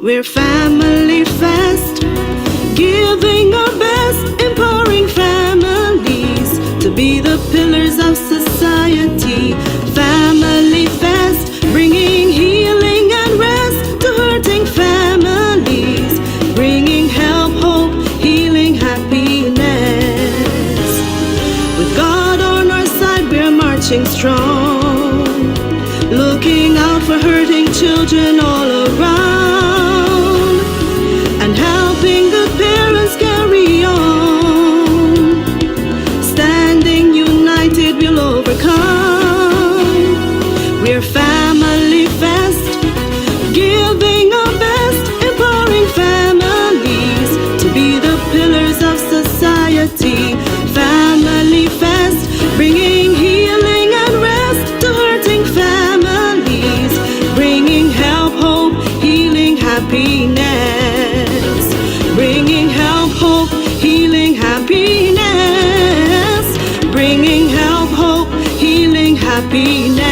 We're family fast, giving our be the pillars of society. Family Fest, bringing healing and rest to hurting families, bringing help, hope, healing, happiness. With God on our side, we're marching strong, looking out for hurting children all around, and helping good parents carry on. Standing united, we'll overcome. We're Family Fest, giving our best, empowering families to be the pillars of society. Family Fest, bringing healing and rest to hurting families, bringing help, hope, healing, happiness, bringing help, hope, healing, happiness, bringing help, hope, healing, happiness.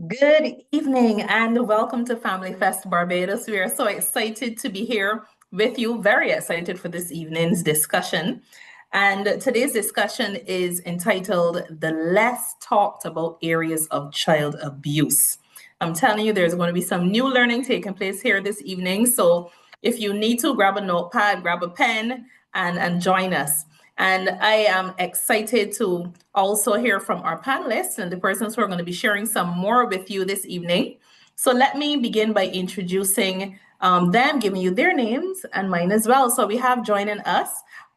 Good evening and welcome to Family Fest Barbados. We are so excited to be here with you, very excited for this evening's discussion. And today's discussion is entitled The Less Talked About Areas of Child Abuse. I'm telling you, there's going to be some new learning taking place here this evening. So if you need to, grab a notepad, grab a pen, and join us. And I am excited to also hear from our panelists and the persons who are going to be sharing some more with you this evening. So let me begin by introducing them, giving you their names and mine as well. So we have joining us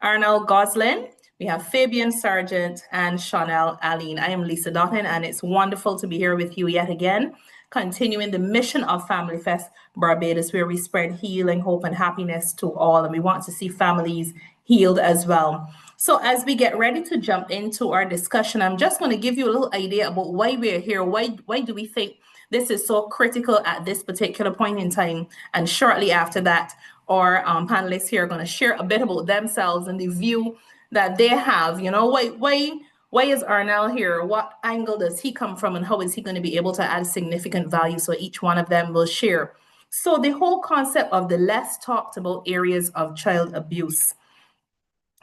Arnel Goslin, we have Fabian Sargent, and Chanel Aline. I am Lisa Dotton, and it's wonderful to be here with you yet again, continuing the mission of Family Fest Barbados, where we spread healing, hope, and happiness to all, and we want to see families healed as well. So as we get ready to jump into our discussion, I'm just going to give you a little idea about why we're here. Why do we think this is so critical at this particular point in time? And shortly after that, our panelists here are going to share a bit about themselves and the view that they have. You know, why is Arnel here? What angle does he come from, and how is he going to be able to add significant value? So each one of them will share. So the whole concept of the less talked about areas of child abuse.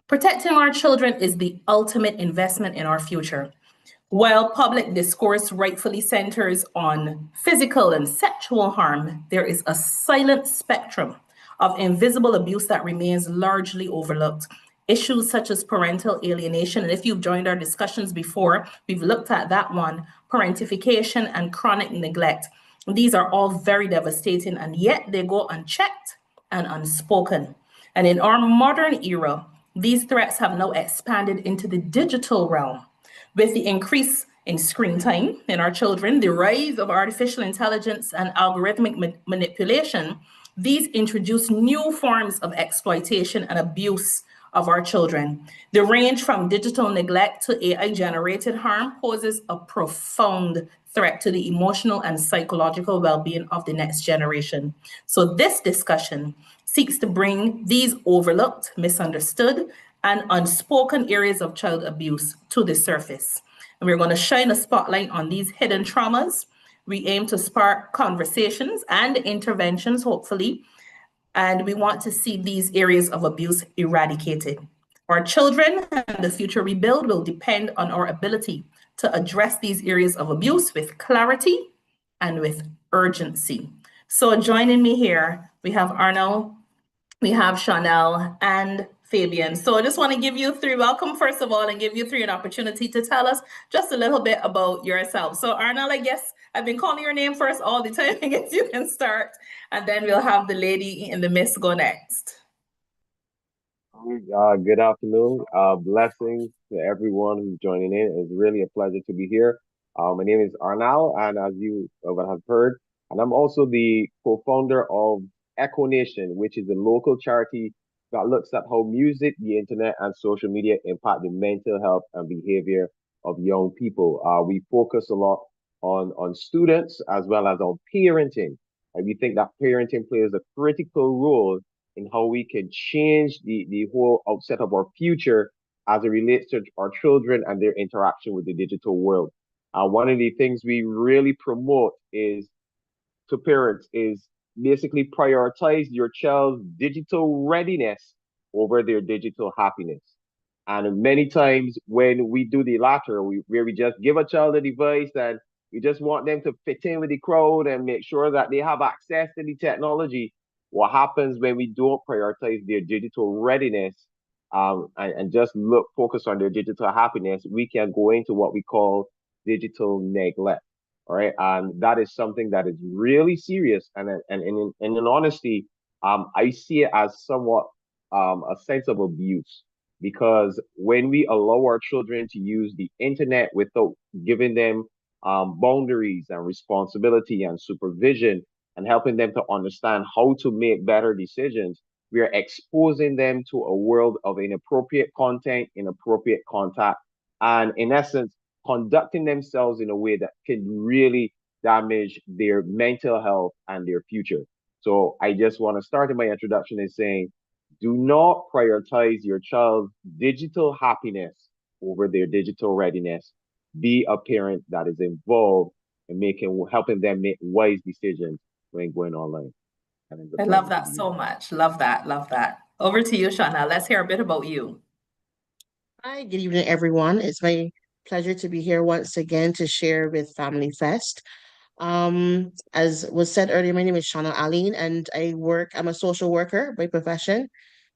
Protecting our children is the ultimate investment in our future. While public discourse rightfully centers on physical and sexual harm, there is a silent spectrum of invisible abuse that remains largely overlooked. Issues such as parental alienation, and if you've joined our discussions before, we've looked at that one, parentification and chronic neglect. These are all very devastating, and yet they go unchecked and unspoken. And in our modern era, these threats have now expanded into the digital realm. With the increase in screen time in our children, the rise of artificial intelligence and algorithmic manipulation, these introduce new forms of exploitation and abuse of our children. The range from digital neglect to AI-generated harm poses a profound threat to the emotional and psychological well-being of the next generation. So this discussion seeks to bring these overlooked, misunderstood, and unspoken areas of child abuse to the surface. And we're going to shine a spotlight on these hidden traumas. We aim to spark conversations and interventions, hopefully, and we want to see these areas of abuse eradicated. Our children and the future we build will depend on our ability to address these areas of abuse with clarity and with urgency. So joining me here, we have Arnel, we have Chanel, and Fabian. So I just want to give you three, welcome first of all, and give you three an opportunity to tell us just a little bit about yourself. So Arnel, I guess I've been calling your name first all the time. I guess you can start, and then we'll have the lady in the midst go next. Good afternoon. Blessings to everyone who's joining in. It's really a pleasure to be here. My name is Arnal, and as you would have heard, and I'm also the co-founder of Echo Nation, which is a local charity that looks at how music, the internet, and social media impact the mental health and behavior of young people. We focus a lot on students as well as on parenting. And we think that parenting plays a critical role in how we can change the whole outset of our future as it relates to our children and their interaction with the digital world. One of the things we really promote is to parents is basically prioritize your child's digital readiness over their digital happiness. And many times when we do the latter, where we just give a child a device and we just want them to fit in with the crowd and make sure that they have access to the technology, what happens when we don't prioritize their digital readiness and just focus on their digital happiness, we can go into what we call digital neglect. All right. And that is something that is really serious. And in honesty, I see it as somewhat a sense of abuse, because when we allow our children to use the internet without giving them boundaries and responsibility and supervision and helping them to understand how to make better decisions, we are exposing them to a world of inappropriate content, inappropriate contact, and in essence, conducting themselves in a way that can really damage their mental health and their future. So I just want to start in my introduction in saying, do not prioritize your child's digital happiness over their digital readiness. Be a parent that is involved in helping them make wise decisions when going online. I love that so much. Love that. Love that. Over to you, Shauna. Let's hear a bit about you. Hi, good evening, everyone. It's my pleasure to be here once again to share with Family Fest. As was said earlier, my name is Shauna Aline, and I'm a social worker by profession,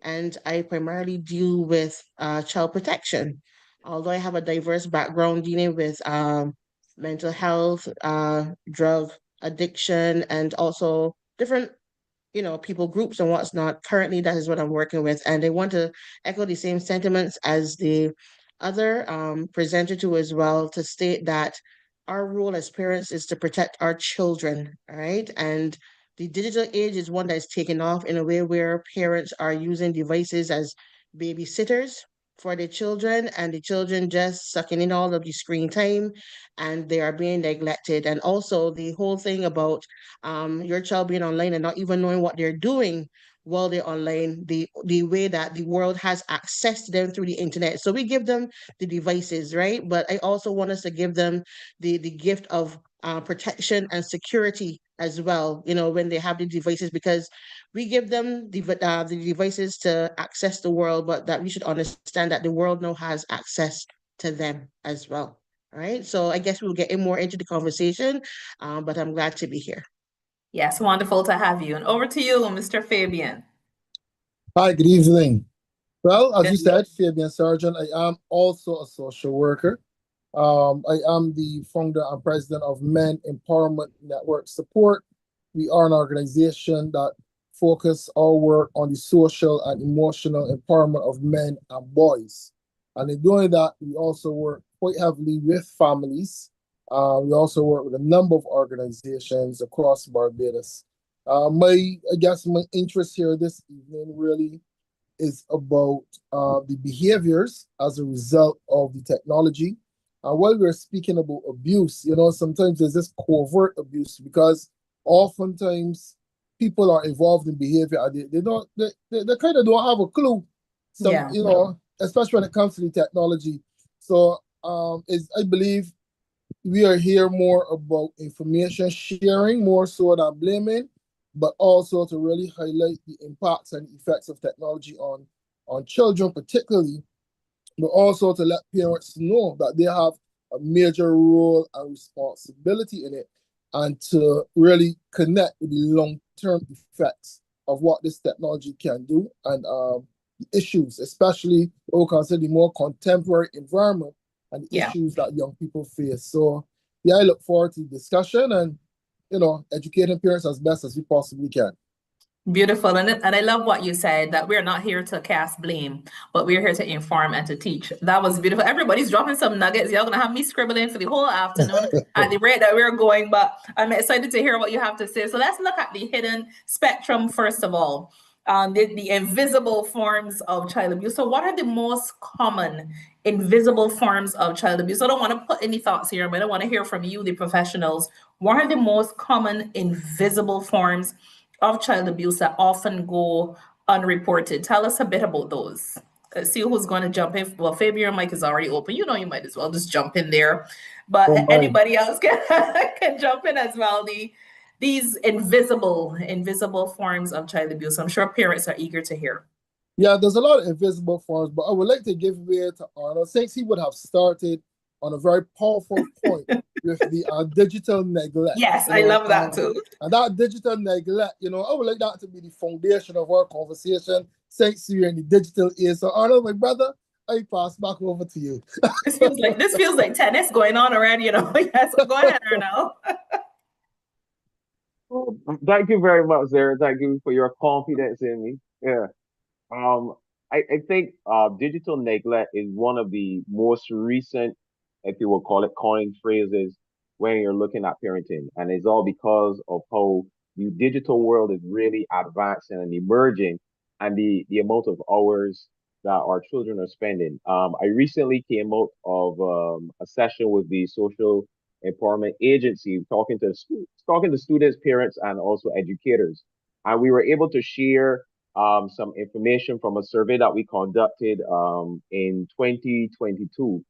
and I primarily deal with child protection. Although I have a diverse background dealing with mental health, drug addiction, and also different people groups and what's not. Currently, that is what I'm working with. And I want to echo the same sentiments as the other presenter too as well, to state that our role as parents is to protect our children, all right? And the digital age is one that's taken off in a way where parents are using devices as babysitters for the children, and the children just sucking in all of the screen time, and they are being neglected. And also the whole thing about your child being online and not even knowing what they're doing while they're online, the way that the world has access to them through the internet. So we give them the devices, right? But I also want us to give them the gift of protection and security as well, when they have the devices, because we give them the devices to access the world, but that we should understand that the world now has access to them as well. All right. So I guess we'll get more into the conversation, but I'm glad to be here. Yes, wonderful to have you. And over to you, Mr. Fabian. Hi, good evening. Well, as you said, Fabian Sargent, I am also a social worker. I am the founder and president of Men Empowerment Network Support. We are an organization that focus our work on the social and emotional empowerment of men and boys. And in doing that, we also work quite heavily with families. We also work with a number of organizations across Barbados. My interest here this evening really is about the behaviors as a result of the technology. While we're speaking about abuse, sometimes there's this covert abuse, because oftentimes people are involved in behavior and they kind of don't have a clue. Especially when it comes to the technology. So I believe we are here more about information sharing, more so than blaming, but also to really highlight the impacts and effects of technology on children particularly, but also to let parents know that they have a major role and responsibility in it, and to really connect with the long-term effects of what this technology can do, and the issues, especially what we consider the more contemporary environment and the issues that young people face. So I look forward to the discussion and educating parents as best as we possibly can. Beautiful. And I love what you said, that we're not here to cast blame, but we're here to inform and to teach. That was beautiful. Everybody's dropping some nuggets. You're going to have me scribbling for the whole afternoon at the rate that we're going, but I'm excited to hear what you have to say. So let's look at the hidden spectrum first of all, the invisible forms of child abuse. So what are the most common invisible forms of child abuse? I don't want to put any thoughts here, but I want to hear from you, the professionals. What are the most common invisible forms of child abuse that often go unreported? Tell us a bit about those. Let's see who's going to jump in. Well, Fabian, your mic is already open. You might as well just jump in there. But anybody else can jump in as well. these invisible forms of child abuse? I'm sure parents are eager to hear. Yeah, there's a lot of invisible forms, but I would like to give way to Arnold since he would have started on a very powerful point with the digital neglect. Yes, I love that too. And that digital neglect, I would like that to be the foundation of our conversation since you're in the digital age. So Arnold, my brother, I pass back over to you. This feels like tennis going on already, Yes, go ahead, Arnold. Thank you very much, Sarah. Thank you for your confidence in me. Yeah. I think digital neglect is one of the most recent, if you will call it, coin phrases when you're looking at parenting. And it's all because of how the digital world is really advancing and emerging and the amount of hours that our children are spending. I recently came out of a session with the Social Empowerment Agency talking to students, parents, and also educators. And we were able to share some information from a survey that we conducted in 2022,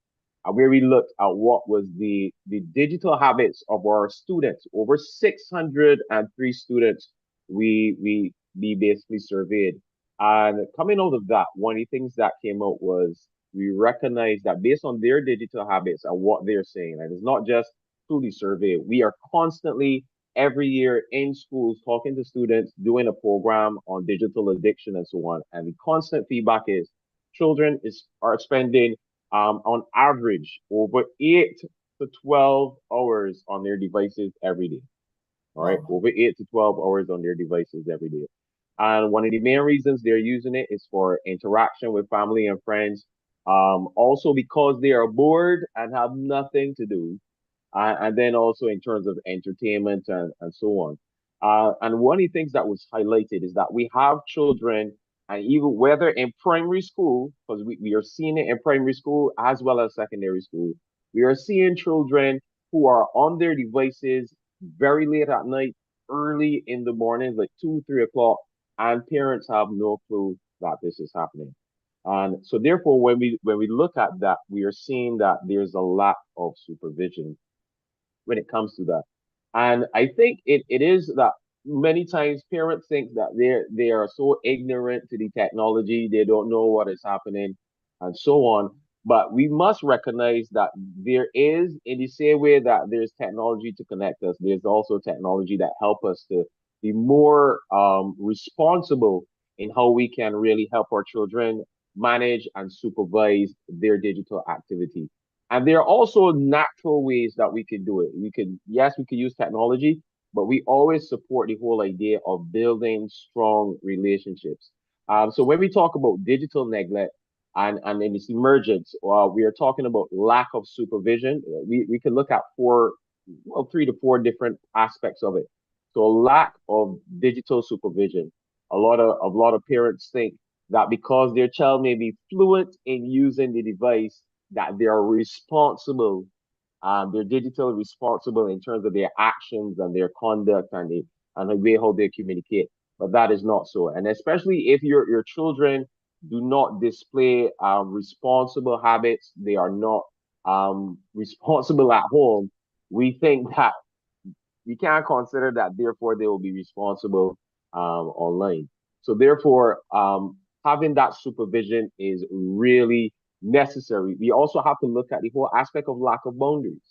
where we looked at what was the digital habits of our students. Over 603 students we basically surveyed. And coming out of that, one of the things that came out was we recognized that based on their digital habits and what they're saying, and it's not just through the survey, we are constantly every year in schools talking to students, doing a program on digital addiction and so on. And the constant feedback is children are spending on average over 8 to 12 hours on their devices every day. All right, over 8 to 12 hours on their devices every day. And one of the main reasons they're using it is for interaction with family and friends. Also because they are bored and have nothing to do, and then also in terms of entertainment and so on. And one of the things that was highlighted is that we have children, and even whether in primary school, because we are seeing it in primary school as well as secondary school, we are seeing children who are on their devices very late at night, early in the morning, like 2, 3 o'clock, and parents have no clue that this is happening. And so therefore, when we look at that, we are seeing that there's a lack of supervision when it comes to that. And I think it is that many times parents think that they are so ignorant to the technology, they don't know what is happening and so on. But we must recognize that there is, in the same way that there's technology to connect us, there's also technology that help us to be more responsible in how we can really help our children manage and supervise their digital activity. And there are also natural ways that we can do it. Yes, we can use technology, but we always support the whole idea of building strong relationships. So when we talk about digital neglect and in its emergence, we are talking about lack of supervision. We can look at 3 to 4 different aspects of it. So lack of digital supervision. A lot of parents think that because their child may be fluent in using the device, that they are responsible, they're digitally responsible in terms of their actions and their conduct and the way how they communicate. But that is not so. And especially if your children do not display responsible habits, they are not responsible at home, we think that we can't consider that therefore they will be responsible online. So therefore, having that supervision is really necessary. We also have to look at the whole aspect of lack of boundaries.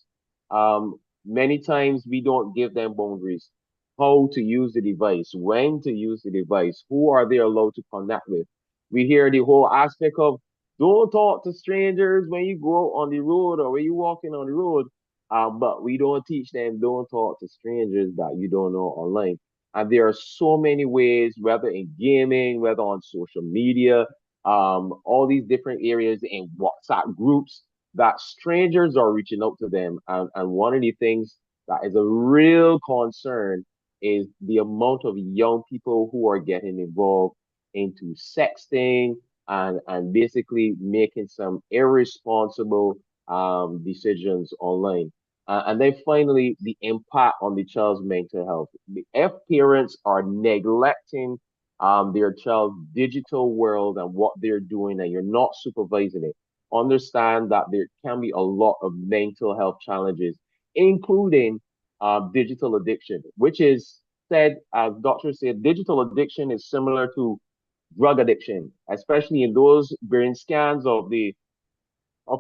Many times we don't give them boundaries. How to use the device, when to use the device, who are they allowed to connect with. We hear the whole aspect of don't talk to strangers when you go on the road or when you're walking on the road. But we don't teach them don't talk to strangers that you don't know online. And there are so many ways, whether in gaming, whether on social media, all these different areas in WhatsApp groups that strangers are reaching out to them. And one of the things that is a real concern is the amount of young people who are getting involved into sexting and basically making some irresponsible decisions online. And then finally, the impact on the child's mental health. If parents are neglecting their child's digital world and what they're doing, and you're not supervising it, understand that there can be a lot of mental health challenges, including digital addiction, which is said, as doctors say, digital addiction is similar to drug addiction, especially in those brain scans of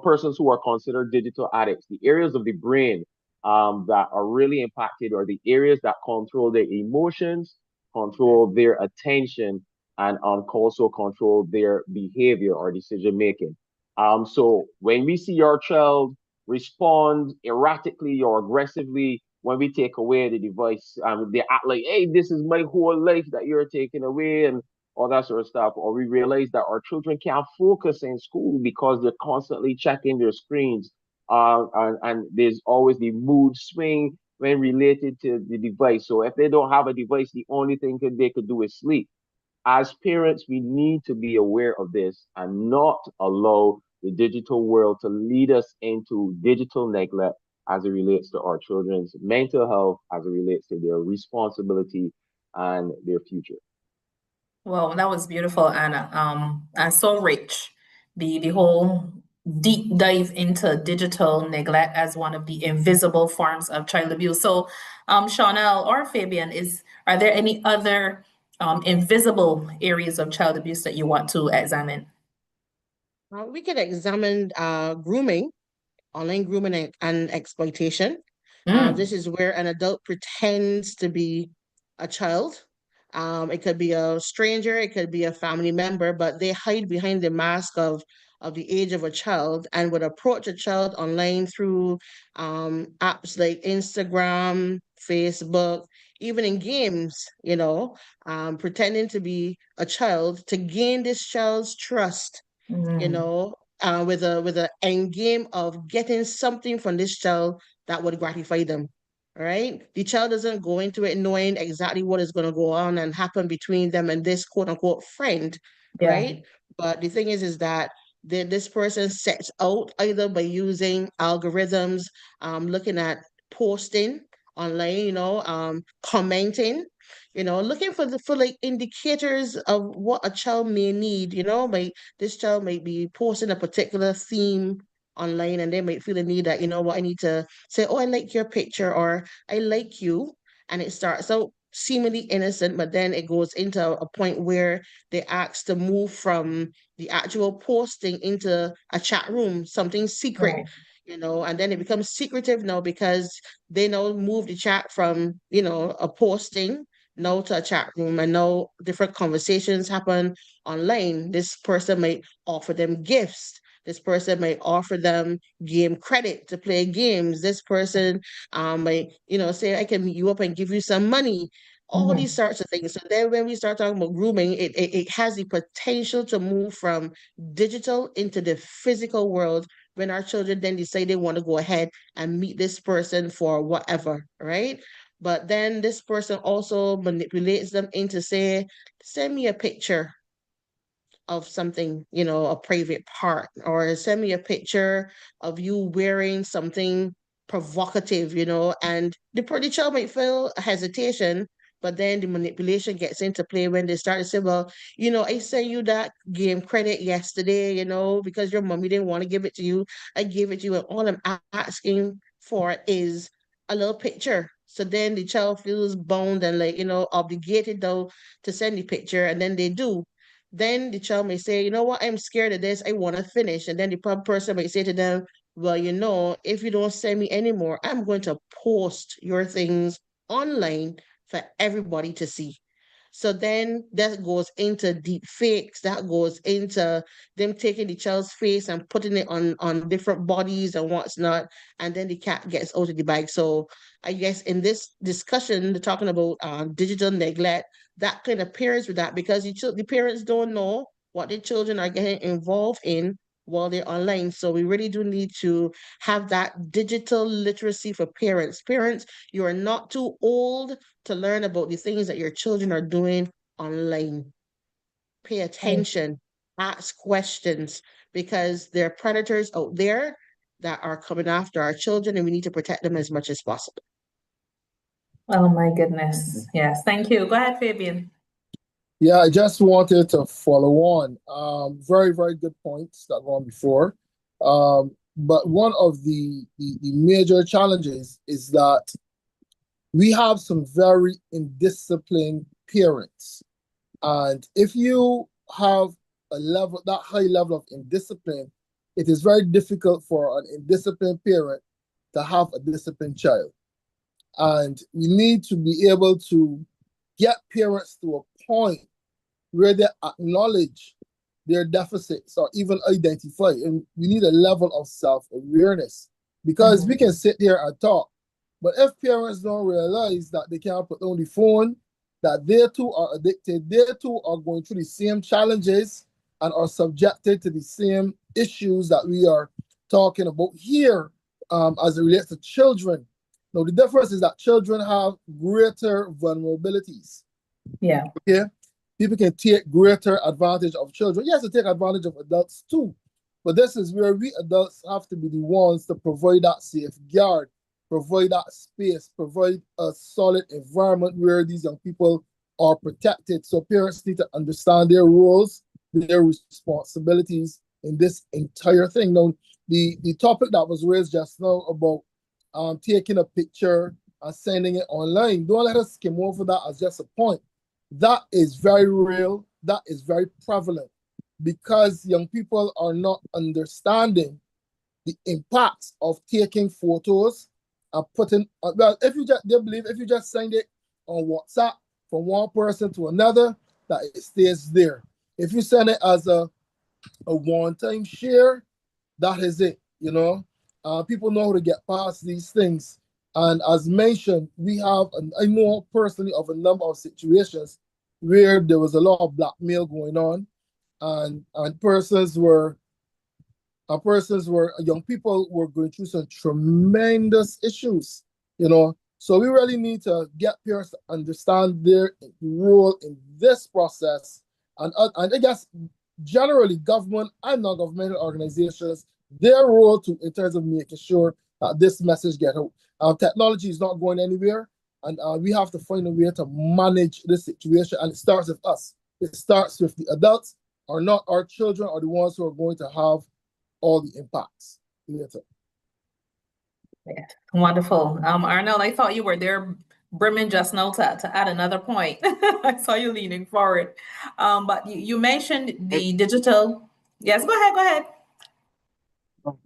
persons who are considered digital addicts. The areas of the brain that are really impacted are the areas that control their emotions, control their attention, and also control their behavior or decision making. So when we see our child respond erratically or aggressively when we take away the device, they act like, hey, this is my whole life that you're taking away, and all that sort of stuff. Or we realize that our children can't focus in school because they're constantly checking their screens. And there's always the mood swing when related to the device. So if they don't have a device, the only thing they could do is sleep. As parents, we need to be aware of this and not allow the digital world to lead us into digital neglect as it relates to our children's mental health, as it relates to their responsibility and their future. Well, that was beautiful, Anna. And so rich. The whole deep dive into digital neglect as one of the invisible forms of child abuse. So, Chanel or Fabian, are there any other invisible areas of child abuse that you want to examine? We could examine grooming, online grooming and exploitation. This is where an adult pretends to be a child. It could be a stranger, it could be a family member, but they hide behind the mask of the age of a child and would approach a child online through apps like Instagram, Facebook, even in games, pretending to be a child to gain this child's trust, with a end game of getting something from this child that would gratify them. All right. The child doesn't go into it knowing exactly what is going to go on and happen between them and this quote unquote friend. Yeah. Right. But the thing is that this person sets out either by using algorithms, looking at posting online, commenting, looking for like indicators of what a child may need, like this child might be posting a particular theme online and they might feel the need that, I need to say, oh, I like your picture or I like you. And it starts out seemingly innocent, but then it goes into a point where they ask to move from the actual posting into a chat room, something secret. Right. And then it becomes secretive now because they now move the chat from, a posting now to a chat room, and now different conversations happen online. This person might offer them gifts. This person might offer them game credit to play games. This person might, say, I can meet you up and give you some money. All these sorts of things. So then when we start talking about grooming, it has the potential to move from digital into the physical world when our children then decide they want to go ahead and meet this person for whatever, right? But then this person also manipulates them into say, send me a picture of something, a private part, or send me a picture of you wearing something provocative, and the child might feel a hesitation, but then the manipulation gets into play when they start to say, well, I sent you that game credit yesterday, because your mommy didn't want to give it to you. I gave it to you, and all I'm asking for is a little picture. So then the child feels bound and like, obligated though to send the picture, and then they do. Then the child may say, you know what, I'm scared of this. I want to finish. And then the person might say to them, well, if you don't send me anymore, I'm going to post your things online for everybody to see. So then that goes into deep fakes. That goes into them taking the child's face and putting it on different bodies and what's not. And then the cat gets out of the bag. So I guess in this discussion, they're talking about digital neglect. That kind of pairs with that because the parents don't know what their children are getting involved in while they're online. So we really do need to have that digital literacy for parents. Parents, you are not too old to learn about the things that your children are doing online. Pay attention, ask questions, because there are predators out there that are coming after our children, and we need to protect them as much as possible. Oh my goodness. Yes. Thank you. Go ahead, Fabian. Yeah, I just wanted to follow on. Very, very good points that were on before. But one of the major challenges is that we have some very indisciplined parents. And if you have that high level of indiscipline, it is very difficult for an indisciplined parent to have a disciplined child. And we need to be able to get parents to a point where they acknowledge their deficits or even identify. And we need a level of self-awareness, because we can sit here and talk, but if parents don't realize that they can't put down the phone, that they too are addicted, they too are going through the same challenges and are subjected to the same issues that we are talking about here, as it relates to children. Now, the difference is that children have greater vulnerabilities. Yeah. Okay? People can take greater advantage of children. Yes, they take advantage of adults too. But this is where we adults have to be the ones to provide that safeguard, provide that space, provide a solid environment where these young people are protected. So parents need to understand their roles, their responsibilities in this entire thing. Now, the topic that was raised just now about taking a picture and sending it online, don't let us skim over that as just a point. That is very real. That is very prevalent, because young people are not understanding the impacts of taking photos and putting. Well, they believe if you just send it on WhatsApp from one person to another, that it stays there. If you send it as a one-time share, that is it. People know how to get past these things. And as mentioned, I know personally of a number of situations where there was a lot of blackmail going on, and young people were going through some tremendous issues. So we really need to get parents to understand their role in this process, and I guess generally government and non-governmental organizations, their role in terms of making sure that this message gets out. Technology is not going anywhere, and we have to find a way to manage this situation. And it starts with us. It starts with the adults. Or not our children are the ones who are going to have all the impacts later. Yeah. Wonderful. Arnold, I thought you were there brimming just now to add another point. I saw you leaning forward. But you mentioned the digital. Yes, go ahead.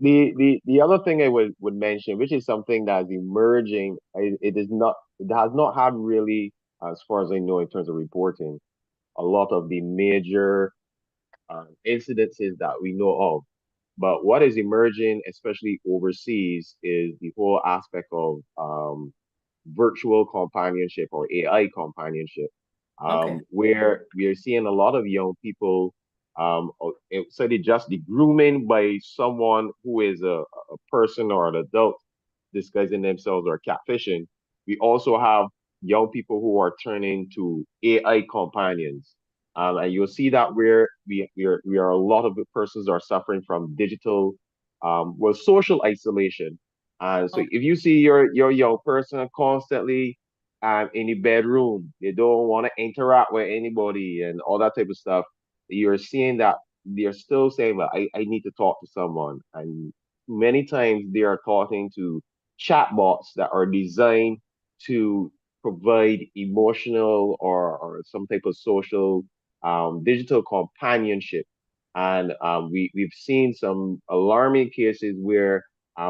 The other thing I would mention, which is something that is emerging, it has not had really, as far as I know, in terms of reporting, a lot of the major incidences that we know of. But what is emerging, especially overseas, is the whole aspect of virtual companionship or AI companionship, Okay. where we are seeing a lot of young people, so they just the grooming by someone who is a person or an adult disguising themselves or catfishing. We also have young people who are turning to AI companions. And you'll see that where we are a lot of the persons are suffering from digital, social isolation. And so Okay. if you see your young person constantly in the bedroom, they don't want to interact with anybody and all that type of stuff, you're seeing that they're still saying, well, I need to talk to someone. And many times they are talking to chatbots that are designed to provide emotional or some type of social digital companionship. And we've seen some alarming cases where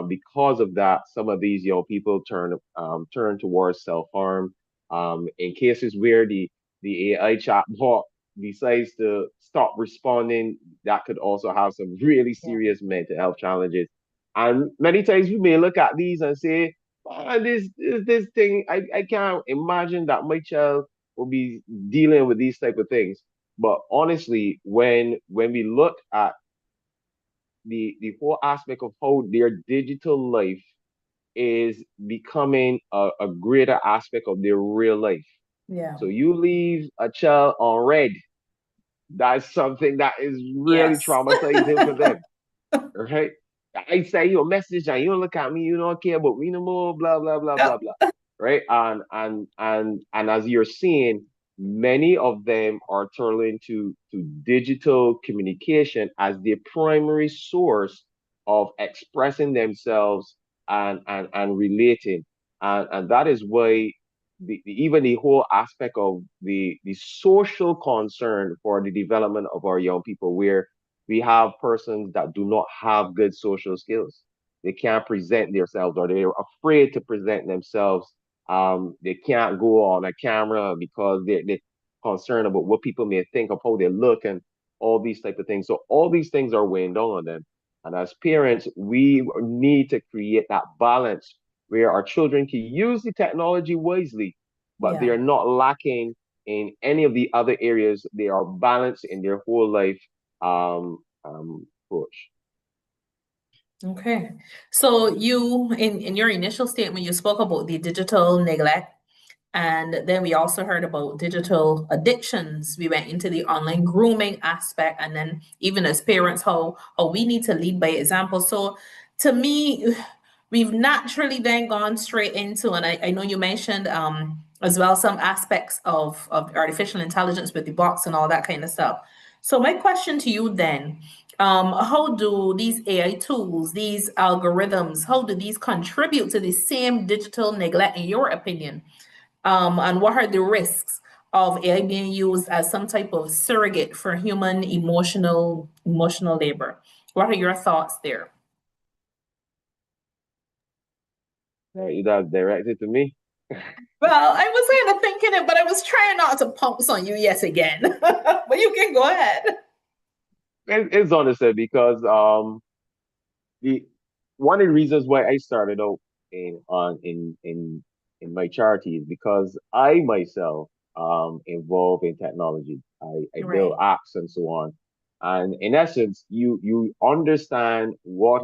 because of that, some of these young people turn towards self-harm. In cases where the AI chatbot decides to stop responding, that could also have some really Yeah. serious mental health challenges. And many times we may look at these and say, this thing, I can't imagine that my child will be dealing with these type of things. But honestly, when we look at the whole aspect of how their digital life is becoming a greater aspect of their real life. Yeah. So you leave a child on red, that's something that is really Yes. traumatizing for them, right? I say you a message and you don't look at me, you don't care about me no more, blah blah blah blah Yep. blah, right? And as you're seeing, many of them are turning to digital communication as their primary source of expressing themselves and relating, and that is why even the whole aspect of the social concern for the development of our young people, where we have persons that do not have good social skills. They can't present themselves, or they're afraid to present themselves. They can't go on a camera because they're concerned about what people may think of how they look and all these type of things. So all these things are weighing down on them. And as parents, we need to create that balance where our children can use the technology wisely, but they Yeah. are not lacking in any of the other areas. They are balanced in their whole life approach. Okay. So you, in your initial statement, you spoke about the digital neglect, and then we also heard about digital addictions. We went into the online grooming aspect, and then even as parents, how we need to lead by example. So to me, we've naturally then gone straight into, and I know you mentioned as well some aspects of artificial intelligence with the box and all that kind of stuff. So my question to you then, how do these AI tools, these algorithms, how do these contribute to the same digital neglect in your opinion? And what are the risks of AI being used as some type of surrogate for human emotional labor? What are your thoughts there? That's directed to me. Well, I was kind of thinking it, but I was trying not to pounce on you yet again. But you can go ahead. It's honestly because the one of the reasons why I started out in my charity is because I myself involved in technology. I build Right. apps and so on. And in essence, you understand what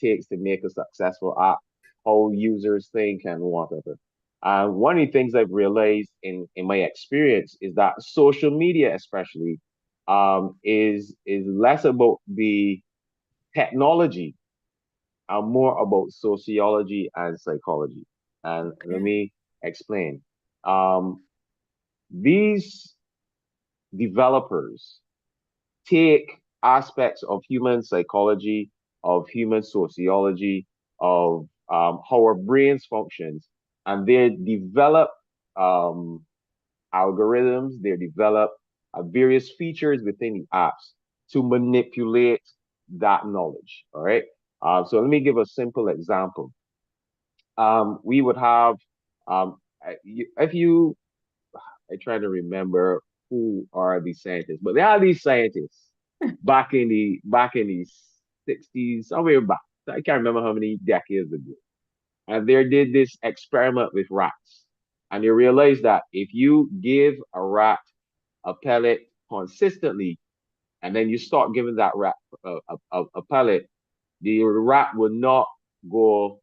takes to make a successful app, how users think and whatever. And one of the things I've realized in my experience is that social media especially is less about the technology are more about sociology and psychology. And let Okay. me explain. Um, these developers take aspects of human psychology, of human sociology, of how our brains functions, and they develop um, algorithms. They develop various features within the apps to manipulate that knowledge. All right. So let me give a simple example. We would have if you I try to remember who are these scientists, but there are these scientists back in the 60s, somewhere back. I can't remember how many decades ago. And they did this experiment with rats. And they realized that if you give a rat a pellet consistently, and then you start giving that rat a pellet, the rat would not go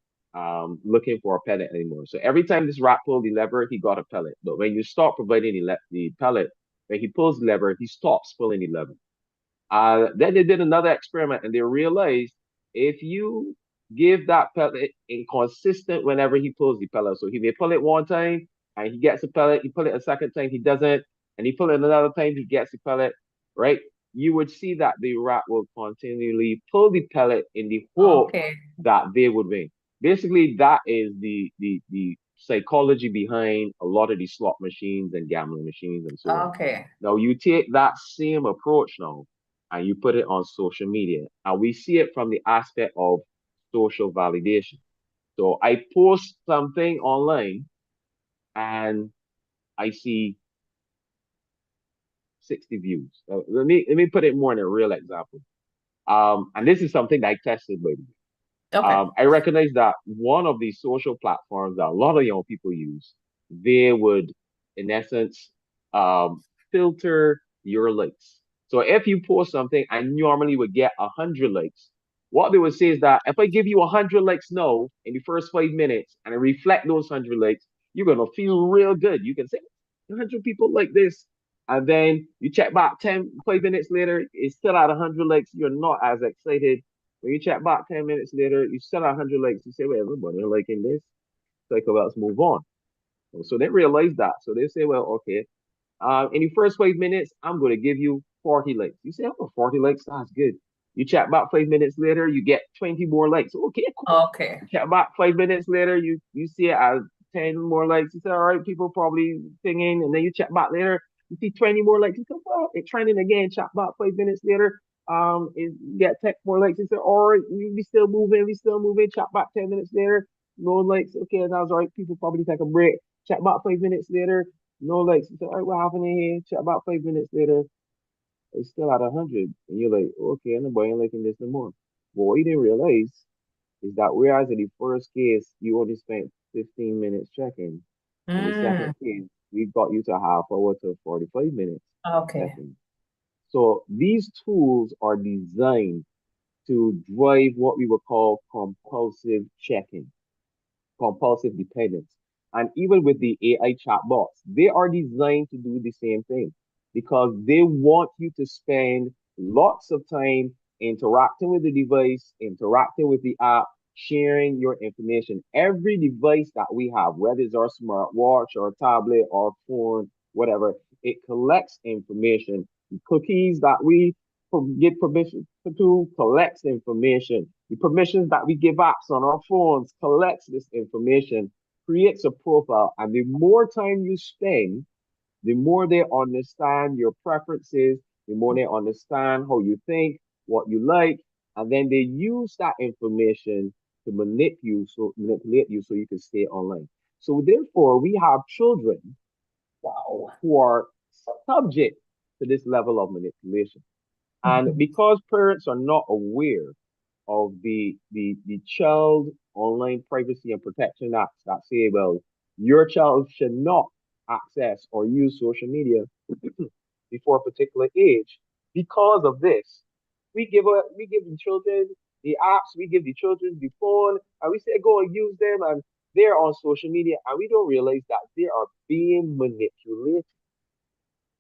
looking for a pellet anymore. So every time this rat pulled the lever, he got a pellet. But when you stop providing the pellet, when he pulls the lever, he stops pulling the lever. Then they did another experiment and they realized if you give that pellet inconsistent whenever he pulls the pellet, so he may pull it one time and he gets a pellet, he pull it a second time, he doesn't, and he pull it another time, he gets a pellet, right? You would see that the rat will continually pull the pellet in the hope Okay. that they would win. Basically, that is the psychology behind a lot of these slot machines and gambling machines and so on. Okay. Now you take that same approach now and you put it on social media. And we see it from the aspect of social validation. So I post something online and I see 60 views. Let me put it more in a real example. And this is something that I tested by the way. Okay. I recognize that one of these social platforms that a lot of young people use, they would, in essence, filter your likes. So if you post something and normally would get 100 likes, what they would say is that if I give you 100 likes now in the first 5 minutes and I reflect those 100 likes, you're gonna feel real good. You can say 100 people like this, and then you check back 5 minutes later, it's still at 100 likes. You're not as excited when you check back 10 minutes later, you still have 100 likes. You say, well, everybody liking this. So like, well, let's move on. So they realize that. So they say, well, okay, in the first 5 minutes, I'm going to give you 40 likes. You say, oh, 40 likes, that's good. You chat back 5 minutes later, you get 20 more likes. Okay, cool. Okay. You chat back 5 minutes later, you see it as 10 more likes. You say, all right, people probably singing, and then you check back later. You see 20 more likes. You say, well, it's trending again. Check back 5 minutes later. It get 10 more likes. You say, all right, we still moving. We still moving. Check back 10 minutes later. No likes. Okay, that was all right. People probably take a break. Check back 5 minutes later. No likes. You say, all right, what happened in here? Check back 5 minutes later. It's still at 100. And you're like, okay, nobody ain't liking this no more. But what you didn't realize is that whereas in the first case, you only spent 15 minutes checking, in the Mm, second case, we got you to half hour to 45 minutes okay. checking. So these tools are designed to drive what we would call compulsive checking, compulsive dependence. And even with the AI chatbots, they are designed to do the same thing because they want you to spend lots of time interacting with the device, interacting with the app, sharing your information. Every device that we have, whether it's our smartwatch or tablet or phone, whatever, it collects information. The cookies that we get permission to collects information. The permissions that we give apps on our phones collects this information, creates a profile, and the more time you spend, the more they understand your preferences, the more they understand how you think, what you like, and then they use that information to manipulate you so you can stay online. So therefore, we have children, wow, who are subject to this level of manipulation. And Mhm. because parents are not aware of the Child Online Privacy and Protection Acts that say, well, your child should not access or use social media before a particular age. Because of this, we give the children the apps, we give the children the phone, and we say go and use them, and they're on social media, and we don't realize that they are being manipulated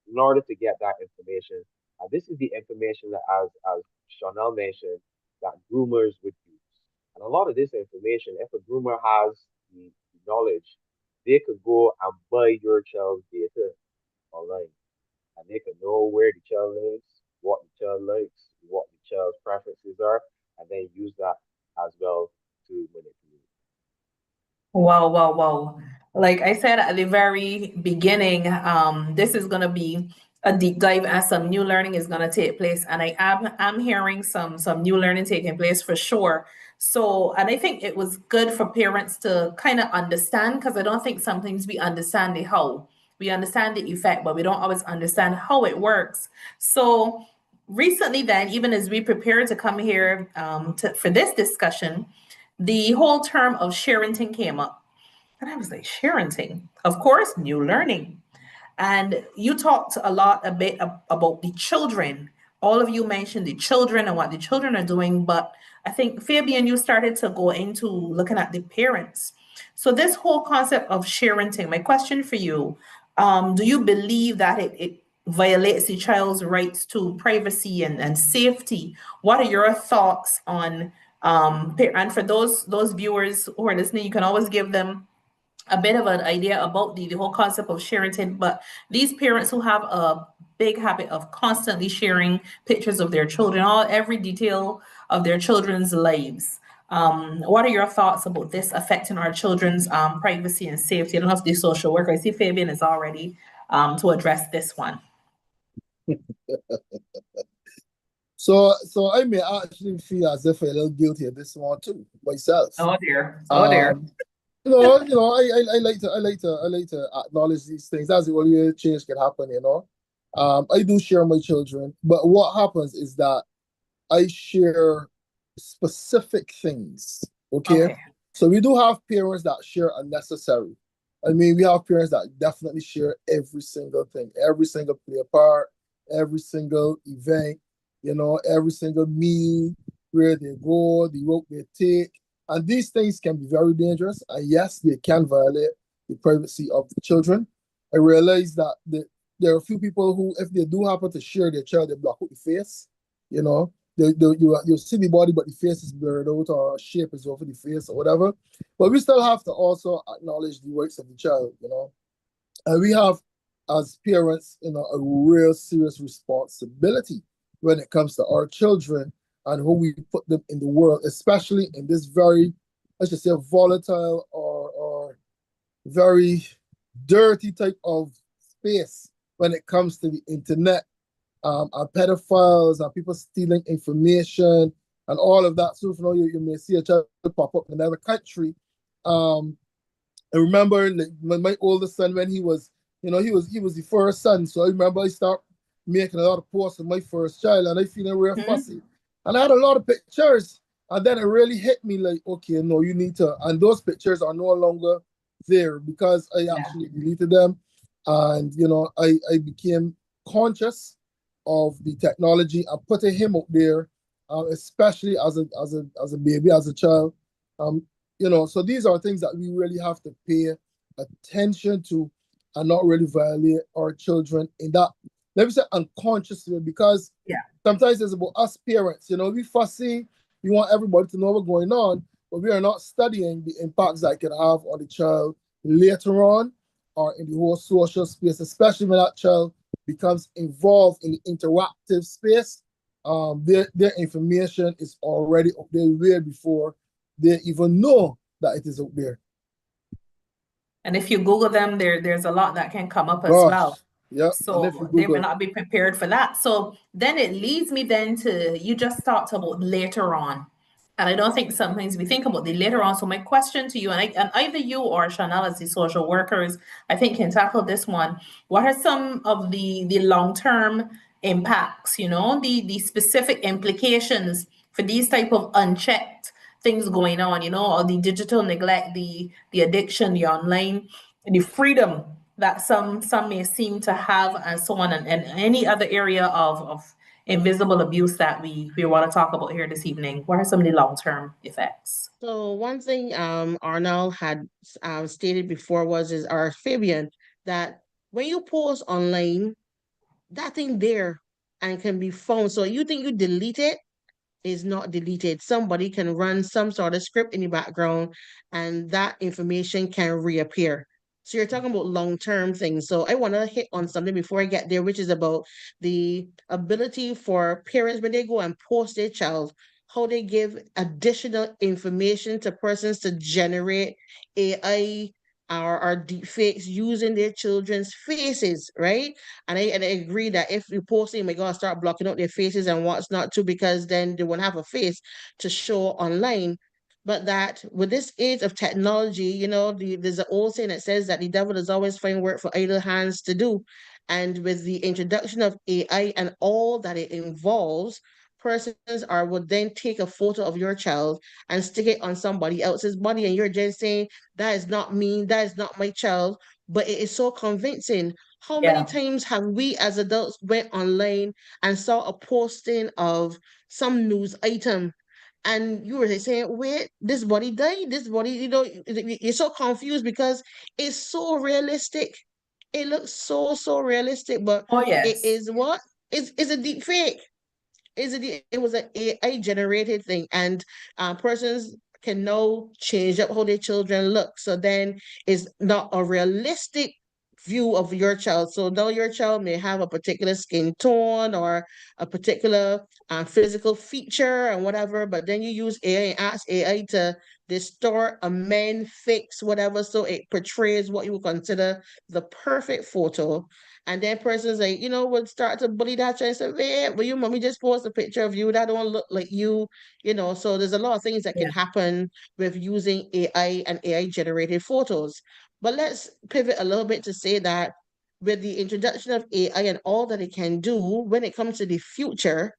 in order to get that information. And this is the information that, as Chanel mentioned, that groomers would use. And a lot of this information, if a groomer has the knowledge, they could go and buy your child's data online. And they could know where the child lives, what the child likes, what the child's preferences are, and then use that as well to manipulate. Wow, wow, wow. Like I said at the very beginning, this is gonna be a deep dive as some new learning is gonna take place. And I'm hearing some new learning taking place for sure. So, and I think it was good for parents to kind of understand, because I don't think sometimes we understand the how. We understand the effect, but we don't always understand how it works. So recently then, even as we prepare to come here for this discussion, the whole term of sharenting came up. And I was like, sharenting? Of course, new learning. And you talked a bit about the children. All of you mentioned the children and what the children are doing, but I think Fabian, you started to go into looking at the parents. So this whole concept of sharenting, my question for you, do you believe that it violates the child's rights to privacy and safety? What are your thoughts on and for those viewers who are listening, you can always give them a bit of an idea about the whole concept of sharing, but these parents who have a big habit of constantly sharing pictures of their children, every detail of their children's lives. What are your thoughts about this affecting our children's privacy and safety? I don't have to do social work. I see Fabian is already to address this one. So I may actually feel as if I'm a little guilty of this one too myself. Oh dear. Oh dear. I like to acknowledge these things. That's the only way change can happen. I do share my children, but what happens is that I share specific things. Okay. So we do have parents that share unnecessary. I mean, we have parents that definitely share every single thing, every single play part, every single event, every single meal, where they go, the route they take. And these things can be very dangerous. And yes, they can violate the privacy of the children. I realize that there are a few people who, if they do happen to share their child, they block out the face. You see the body, but the face is blurred out or shape is over the face or whatever. But we still have to also acknowledge the rights of the child, And we have, as parents, a real serious responsibility when it comes to our children and who we put them in the world, especially in this very, let's just say, volatile or very dirty type of space when it comes to the internet. And pedophiles and people stealing information and all of that. So if you know you may see a child pop up in another country. I remember like my oldest son when he was the first son. So I remember I start making a lot of posts with my first child and I feeling real fussy. And I had a lot of pictures. And then it really hit me like, okay, no, you need to, and those pictures are no longer there because I actually deleted them. And I became conscious of the technology and putting him out there, especially as a baby, as a child. So these are things that we really have to pay attention to and not really violate our children in that, let me say, unconscious way, because sometimes it's about us parents. We fussy, we want everybody to know what's going on, but we are not studying the impacts that it can have on the child later on or in the whole social space, especially when that child becomes involved in the interactive space. Their information is already up there way before they even know that it is out there. And if you Google them, there's a lot that can come up as well. Yeah. So they will not be prepared for that. So then it leads me then to, you just talked about later on. And I don't think sometimes we think about the later on. So my question to you, and either you or Chanel as the social workers, I think can tackle this one. What are some of the long-term impacts, the specific implications for these type of unchecked things going on, or the digital neglect, the addiction, the online, the freedom that some may seem to have, and so on, and any other area of invisible abuse that we want to talk about here this evening? What are some of the long-term effects? So one thing Arnold had stated before or Fabian, that when you post online, that thing there and can be found. So you think you delete it, is not deleted. Somebody can run some sort of script in the background and that information can reappear. So you're talking about long-term things. So I want to hit on something before I get there, which is about the ability for parents when they go and post their child, how they give additional information to persons to generate AI or deepfakes using their children's faces, right? And I agree that if you post it, my God, start blocking out their faces and what's not to, because then they won't have a face to show online. But that with this age of technology, there's an old saying that says that the devil is always finding work for idle hands to do. And with the introduction of AI and all that it involves, persons would then take a photo of your child and stick it on somebody else's body, and you're just saying, that is not me, that is not my child. But it is so convincing. How many times have we as adults went online and saw a posting of some news item and you were saying, wait, this body died, this body, you're so confused because it's so realistic. It looks so realistic, but it is what? It's a deep fake. It was an AI generated thing, and persons can now change up how their children look. So then it's not a realistic view of your child. So now your child may have a particular skin tone or a particular physical feature and whatever, but then you use AI and ask AI to distort, amend, fix, whatever, so it portrays what you would consider the perfect photo. And then persons like, would start to bully that child and say, hey, well, your mommy just post a picture of you that don't look like you, So there's a lot of things that can happen with using AI and AI generated photos. But let's pivot a little bit to say that with the introduction of AI and all that it can do when it comes to the future,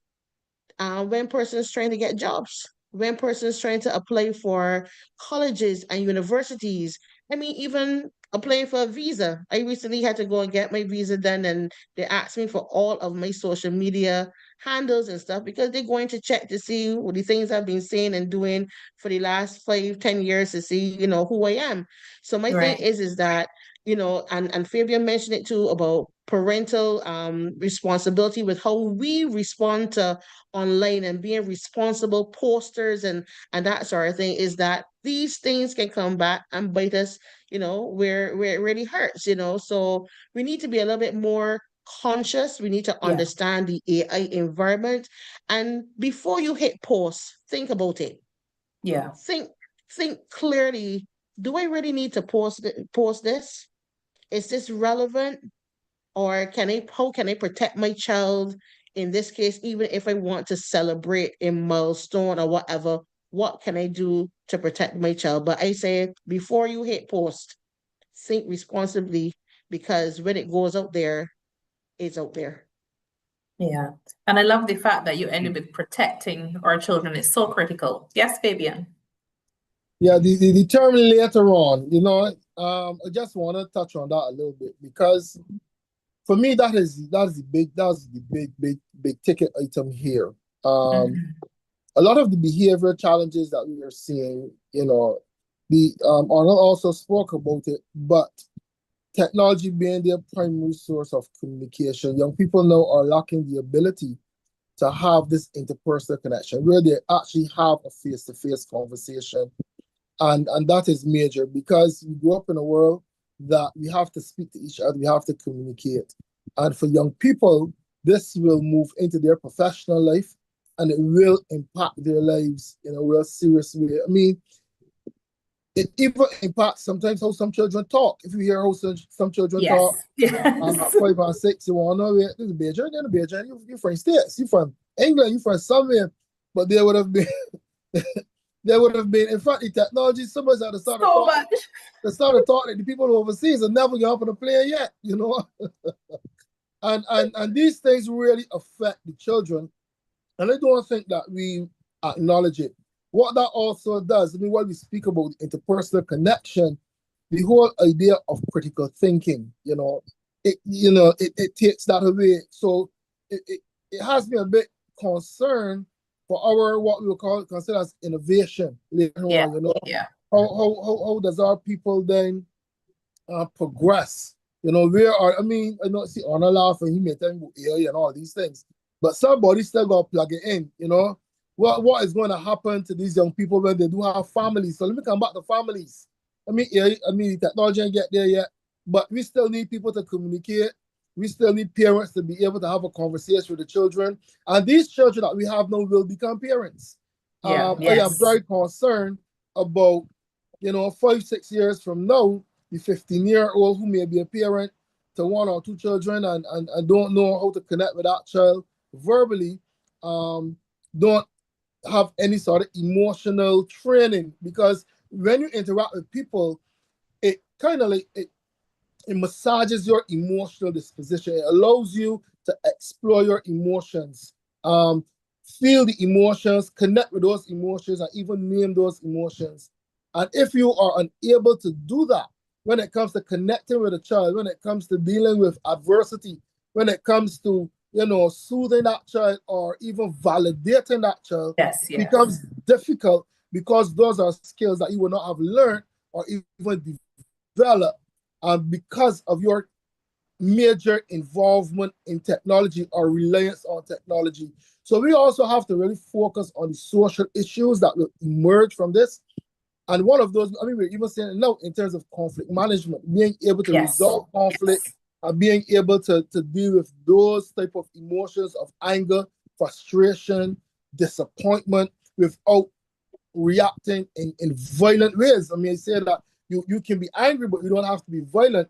when persons trying to get jobs, when persons trying to apply for colleges and universities, I mean, even applying for a visa. I recently had to go and get my visa done, and they asked me for all of my social media handles and stuff because they're going to check to see what the things I've been saying and doing for the last 5-10 years to see, who I am. So my thing is that, and Fabian mentioned it too about parental responsibility with how we respond to online and being responsible posters and that sort of thing, is that these things can come back and bite us, where it really hurts, So we need to be a little bit more conscious. We need to understand the AI environment. And before you hit post, think about it. Yeah. Think clearly do I really need to post this? Is this relevant? Or how can I protect my child in this case, even if I want to celebrate a milestone or whatever, what can I do to protect my child? But I say before you hit post, think responsibly, because when it goes out there, it's out there. Yeah. And I love the fact that you ended with protecting our children is so critical. Yes, Fabian. Yeah, the term later on, I just want to touch on that a little bit because for me that's the big ticket item here. A lot of the behavior challenges that we are seeing, Arnold also spoke about it, but technology being their primary source of communication, young people now are lacking the ability to have this interpersonal connection where they actually have a face-to-face conversation. And that is major because we grew up in a world that we have to speak to each other, we have to communicate. And for young people, this will move into their professional life and it will impact their lives in a real serious way. I mean, it even impacts sometimes how some children talk. If you hear how some children talk, at 5 and 6, you want to know, this is Beijing, then Beijing, you're from States, you're from England, you're from somewhere, but they would have been, in fact, the technology, somebody's at the start of talking, the people overseas are never got up on a plane yet, and these things really affect the children, and I don't think that we acknowledge it. What that also does, I mean, when we speak about interpersonal connection, the whole idea of critical thinking, it takes that away. So it has me a bit concerned for our what we will consider as innovation later on. How does our people then progress? Where are, I mean, I know see Honor laughing, he may tell me about AI and all these things, but somebody still got to plug it in, What is going to happen to these young people when they do have families? So let me come back to families. I mean, the technology ain't get there yet, but we still need people to communicate. We still need parents to be able to have a conversation with the children. And these children that we have now will become parents. I am very concerned about, 5-6 years from now, the 15-year-old who may be a parent to one or two children and don't know how to connect with that child verbally, don't have any sort of emotional training, because when you interact with people, it kind of like it massages your emotional disposition. It allows you to explore your emotions, feel the emotions, connect with those emotions, and even name those emotions. And if you are unable to do that when it comes to connecting with a child, when it comes to dealing with adversity, when it comes to soothing that child or even validating that child, becomes difficult, because those are skills that you will not have learned or even developed because of your major involvement in technology or reliance on technology. So we also have to really focus on the social issues that will emerge from this. And one of those, I mean, we're even saying now in terms of conflict management, being able to resolve conflict, and being able to deal with those type of emotions of anger, frustration, disappointment without reacting in violent ways. I mean, I say that you can be angry, but you don't have to be violent.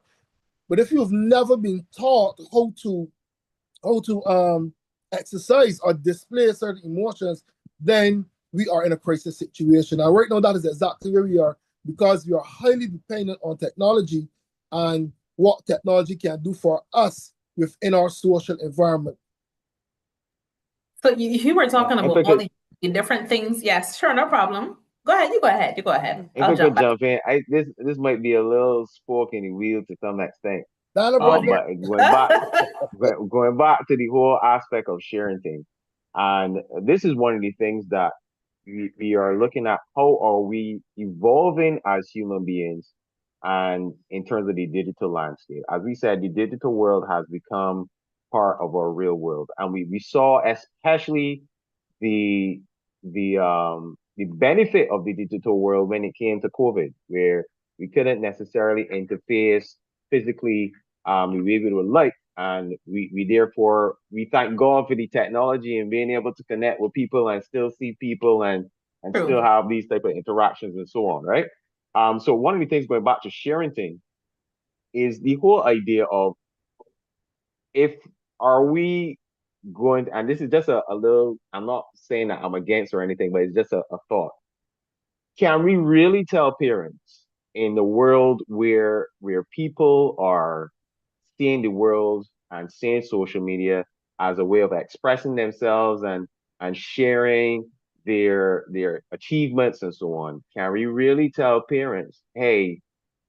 But if you've never been taught how to exercise or display certain emotions, then we are in a crisis situation. And right now, that is exactly where we are, because we are highly dependent on technology and what technology can do for us within our social environment. So you were talking about all the different things. Yes, sure, no problem. Go ahead. You go ahead. If I could jump in, this might be a little spoke in the wheel to some extent. But going back to the whole aspect of sharing things, and this is one of the things that we are looking at. How are we evolving as human beings, and in terms of the digital landscape? As we said, the digital world has become part of our real world, and we saw especially the benefit of the digital world when it came to COVID, where we couldn't necessarily interface physically the way we would like. And we therefore, we thank God for the technology and being able to connect with people and still see people and still have these type of interactions and so on, right? So one of the things going back to sharing things is the whole idea of if are we going to, and this is just a little, I'm not saying that I'm against or anything, but it's just a thought. Can we really tell parents in the world where people are seeing the world and seeing social media as a way of expressing themselves and sharing their achievements and so on? Can we really tell parents, hey,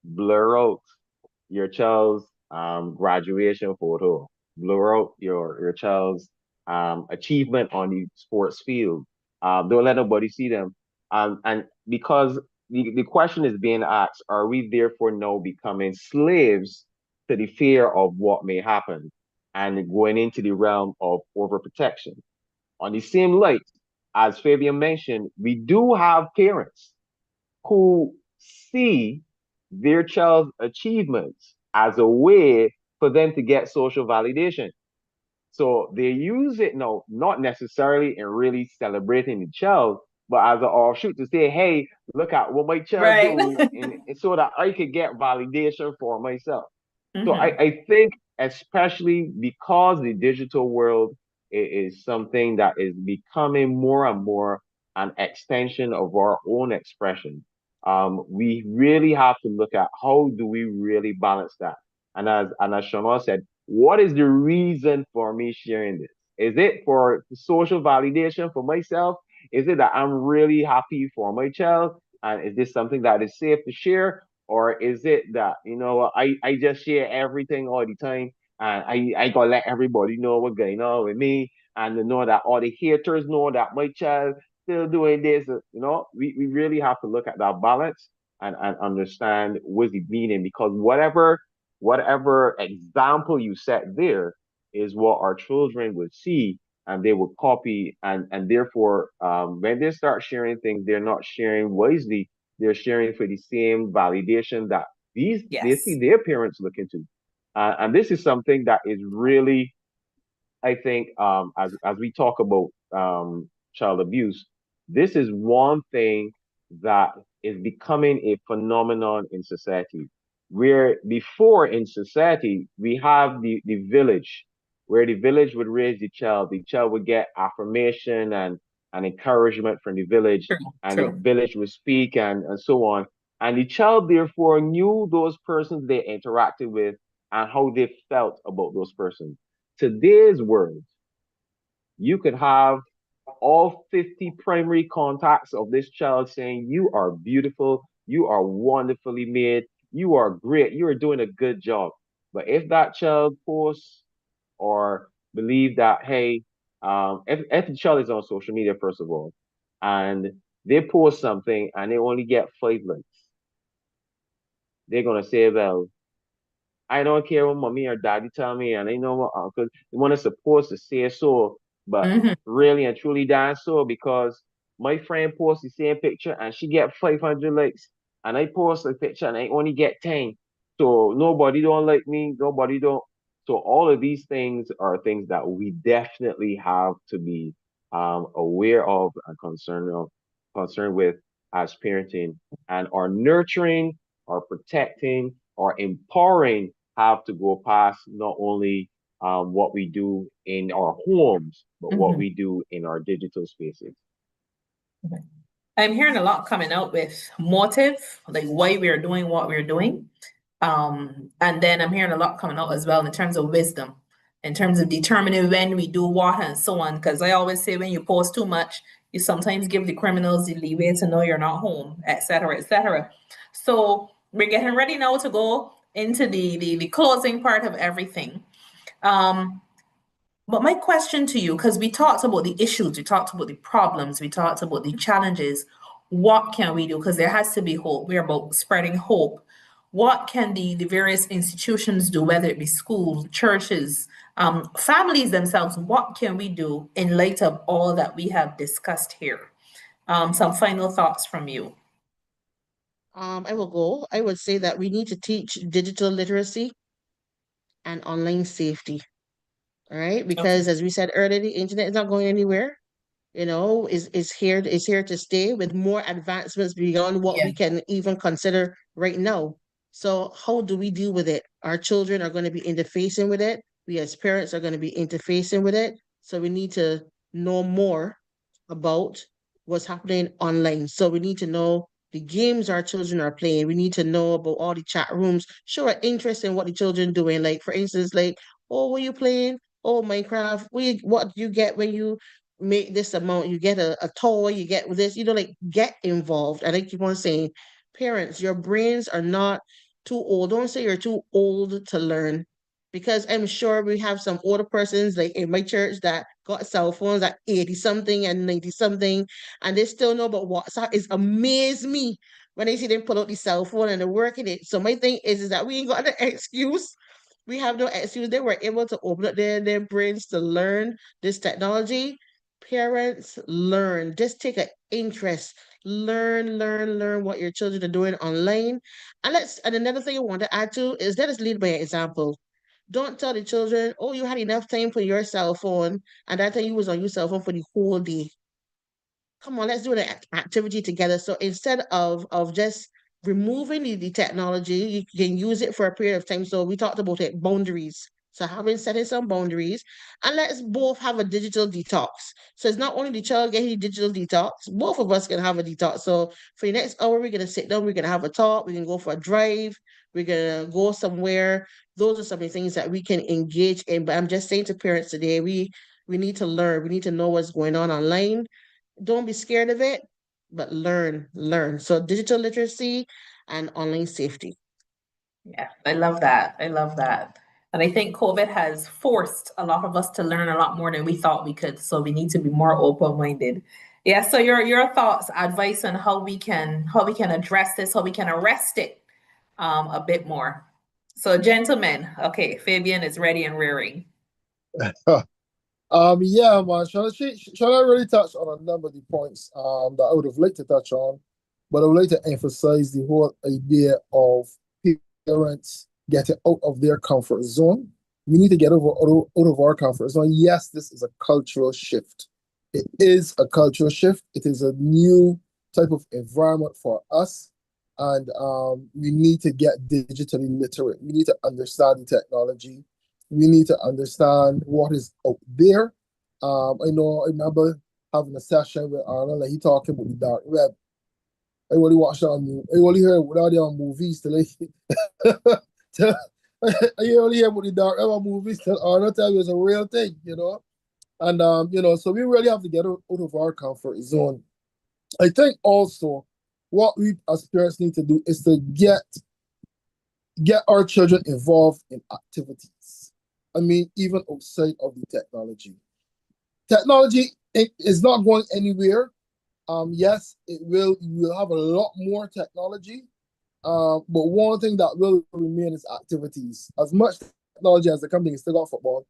blur out your child's graduation photo, blur out your child's achievement on the sports field. Don't let nobody see them. And because the question is being asked, are we therefore now becoming slaves to the fear of what may happen and going into the realm of overprotection? On the same light, as Fabian mentioned, we do have parents who see their child's achievements as a way for them to get social validation. So they use it now, not necessarily in really celebrating the child, but as an offshoot to say, hey, look at what my child Right. do, and so that I could get validation for myself. So Mhm. I think, especially because the digital world is something that is becoming more and more an extension of our own expression, we really have to look at how do we really balance that. And as Shana said, what is the reason for me sharing this? Is it for social validation for myself? Is it that I'm really happy for my child? And is this something that is safe to share? Or is it that, I just share everything all the time and I gotta let everybody know what's going on with me and to know that all the haters know that my child still doing this. We really have to look at that balance and understand what's the meaning because whatever example you set there is what our children would see and they will copy and therefore when they start sharing things they're not sharing wisely, they're sharing for the same validation that they see Yes. their parents look into. And this is something that is really, I think, as we talk about child abuse, this is one thing that is becoming a phenomenon in society. Where before in society we have the village, where the village would raise the child would get affirmation and encouragement from the village, True. and the True. village would speak and so on. And the child therefore knew those persons they interacted with and how they felt about those persons. Today's world, you could have all 50 primary contacts of this child saying, you are beautiful, you are wonderfully made, you are great, you are doing a good job. But if that child posts or believe that, hey, if the child is on social media, first of all, and they post something and they only get 5 likes, they're going to say, well, I don't care what mommy or daddy tell me, and I know what uncle the one is supposed to say so, but Mhm. really and truly that's so because my friend posts the same picture and she get 500 likes, and I post a picture and I only get 10. So nobody don't like me, nobody don't. So all of these things are things that we definitely have to be aware of and concerned with as parenting, and our nurturing, our protecting, our empowering have to go past not only what we do in our homes, but what Mhm. we do in our digital spaces. Okay. I'm hearing a lot coming out with motive, like why we're doing what we're doing. And then I'm hearing a lot coming out as well in terms of wisdom, in terms of determining when we do what and so on. Because I always say when you post too much, you sometimes give the criminals the leeway to know you're not home, etc., etc. So we're getting ready now to go into the closing part of everything. Um, but my question to you, because we talked about the issues, we talked about the problems, we talked about the challenges. What can we do? Because there has to be hope. We're about spreading hope. What can the various institutions do, whether it be schools, churches, families themselves? What can we do in light of all that we have discussed here? Some final thoughts from you. I will go. I would say that we need to teach digital literacy and online safety. All right, Okay. because as we said earlier, the internet is not going anywhere. is here to stay with more advancements beyond what Yeah. we can even consider right now. So how do we deal with it? Our children are going to be interfacing with it. We as parents are going to be interfacing with it. So we need to know more about what's happening online. So we need to know the games our children are playing. We need to know about all the chat rooms, show our interest in what the children doing. Like for instance, like, oh, what are you playing? Oh, Minecraft. What do you get when you make this amount? You get a toy, you get this, like get involved. And I keep on saying, parents, your brains are not too old. Don't say you're too old to learn. Because I'm sure we have some older persons like in my church that got cell phones at 80 something and 90 something, and they still know about WhatsApp. It's amazed me when I see them pull out the cell phone and they're working it. So my thing is that we ain't got an excuse. We have no excuse. They were able to open up their brains to learn this technology. Parents, learn. Just take an interest. Learn what your children are doing online. And another thing I want to add to is let us lead by example. Don't tell the children, oh, you had enough time for your cell phone, and that time you was on your cell phone for the whole day. Come on, let's do an activity together. So instead of just removing the technology, you can use it for a period of time. So we talked about it, boundaries. So setting some boundaries, and let's both have a digital detox. So it's not only the child getting the digital detox, both of us can have a detox. So for the next hour, we're gonna sit down, we're gonna have a talk, we can go for a drive, we're gonna go somewhere. Those are some of the things that we can engage in. But I'm just saying to parents today, we need to learn, we need to know what's going on online. Don't be scared of it, but learn. So digital literacy and online safety. Yeah, I love that. I love that. And I think COVID has forced a lot of us to learn a lot more than we thought we could. So we need to be more open-minded. Yeah. So your thoughts, advice on how we can address this, how we can arrest it a bit more. So gentlemen, okay, Fabian is ready and rearing. Yeah, man. Shall I really touch on a number of the points that I would have liked to touch on, but I would like to emphasize the whole idea of parents getting out of their comfort zone. We need to get out of our comfort zone. Yes, this is a cultural shift. It is a cultural shift. It is a new type of environment for us. And we need to get digitally literate. We need to understand the technology. We need to understand what is out there. I remember having a session with Arnold, and he talking about the dark web. I only watched on, I only hear about it on movies till I only hear about the dark web on movies till Arnold tell you it's a real thing, And so we really have to get out of our comfort zone. I think also what we as parents need to do is to get our children involved in activities. I mean, even outside of the technology. Technology is not going anywhere. Yes, you will have a lot more technology. But one thing that will remain is activities. As much technology as the company, you still got football.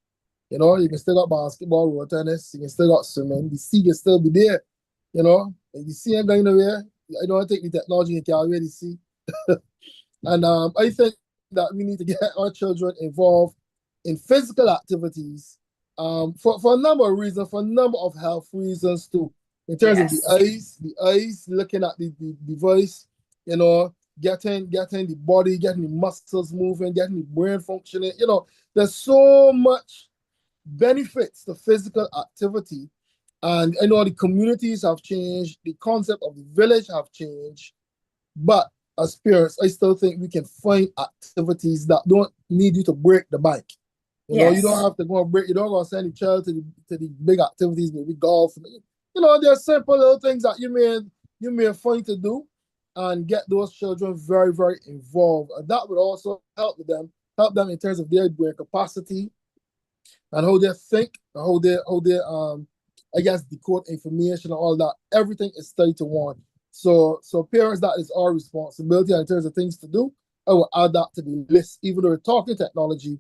You can still got basketball, road tennis, you can still got swimming. The sea can still be there. And the sea ain't going nowhere. I don't take the technology and carry the sea. And I think that we need to get our children involved in physical activities for a number of reasons, for a number of health reasons too. In terms of the eyes, looking at the device, getting the body, getting the muscles moving, getting the brain functioning. There's so much benefits to physical activity. And I know the communities have changed, the concept of the village have changed, but as parents, I still think we can find activities that don't need you to break the bank. You don't have to go and break. You don't go send the child to the big activities, maybe golf. There are simple little things that you may find to do, and get those children very, very involved. And that would also help them in terms of their brain capacity and how they think, how they I guess decode information and all that. Everything is tied to one. So parents, that is our responsibility. And in terms of things to do, I will add that to the list. Even though we're talking technology,